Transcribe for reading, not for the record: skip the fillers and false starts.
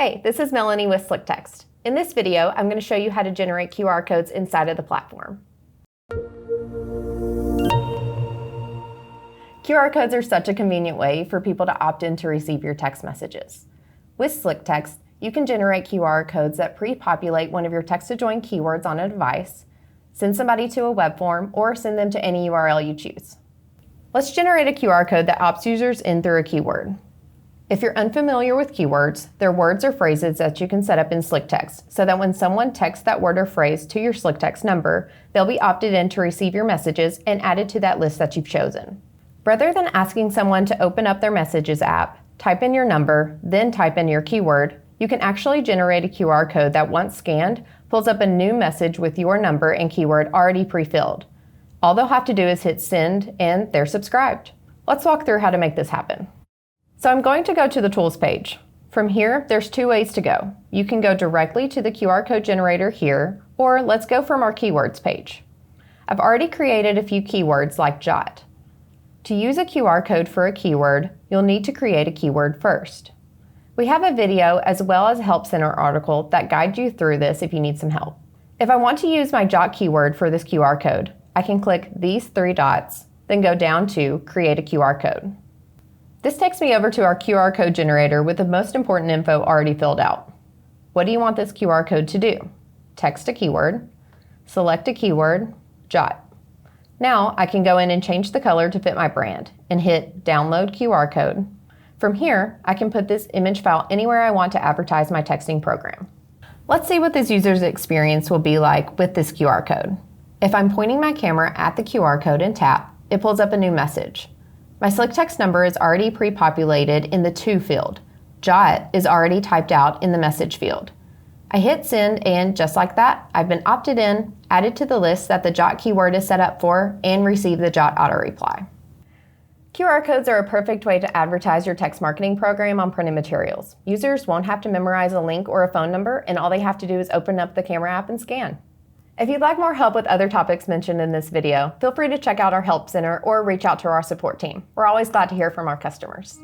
Hey, this is Melanie with SlickText. In this video, I'm going to show you how to generate QR codes inside of the platform. QR codes are such a convenient way for people to opt in to receive your text messages. With SlickText, you can generate QR codes that pre-populate one of your text-to-join keywords on a device, send somebody to a web form, or send them to any URL you choose. Let's generate a QR code that opts users in through a keyword. If you're unfamiliar with keywords, they're words or phrases that you can set up in SlickText so that when someone texts that word or phrase to your SlickText number, they'll be opted in to receive your messages and added to that list that you've chosen. Rather than asking someone to open up their Messages app, type in your number, then type in your keyword, you can actually generate a QR code that once scanned, pulls up a new message with your number and keyword already pre-filled. All they'll have to do is hit send and they're subscribed. Let's walk through how to make this happen. So I'm going to go to the Tools page. From here, there's two ways to go. You can go directly to the QR code generator here, or let's go from our Keywords page. I've already created a few keywords like jot. To use a QR code for a keyword, you'll need to create a keyword first. We have a video as well as a Help Center article that guides you through this if you need some help. If I want to use my jot keyword for this QR code, I can click these three dots, then go down to Create a QR code. This takes me over to our QR code generator with the most important info already filled out. What do you want this QR code to do? Text a keyword, select a keyword, jot. Now I can go in and change the color to fit my brand and hit Download QR code. From here, I can put this image file anywhere I want to advertise my texting program. Let's see what this user's experience will be like with this QR code. If I'm pointing my camera at the QR code and tap, it pulls up a new message. My SlickText number is already pre-populated in the To field. Jot is already typed out in the Message field. I hit send and just like that, I've been opted in, added to the list that the jot keyword is set up for, and receive the jot auto reply. QR codes are a perfect way to advertise your text marketing program on printed materials. Users won't have to memorize a link or a phone number, and all they have to do is open up the camera app and scan. If you'd like more help with other topics mentioned in this video, feel free to check out our Help Center or reach out to our support team. We're always glad to hear from our customers.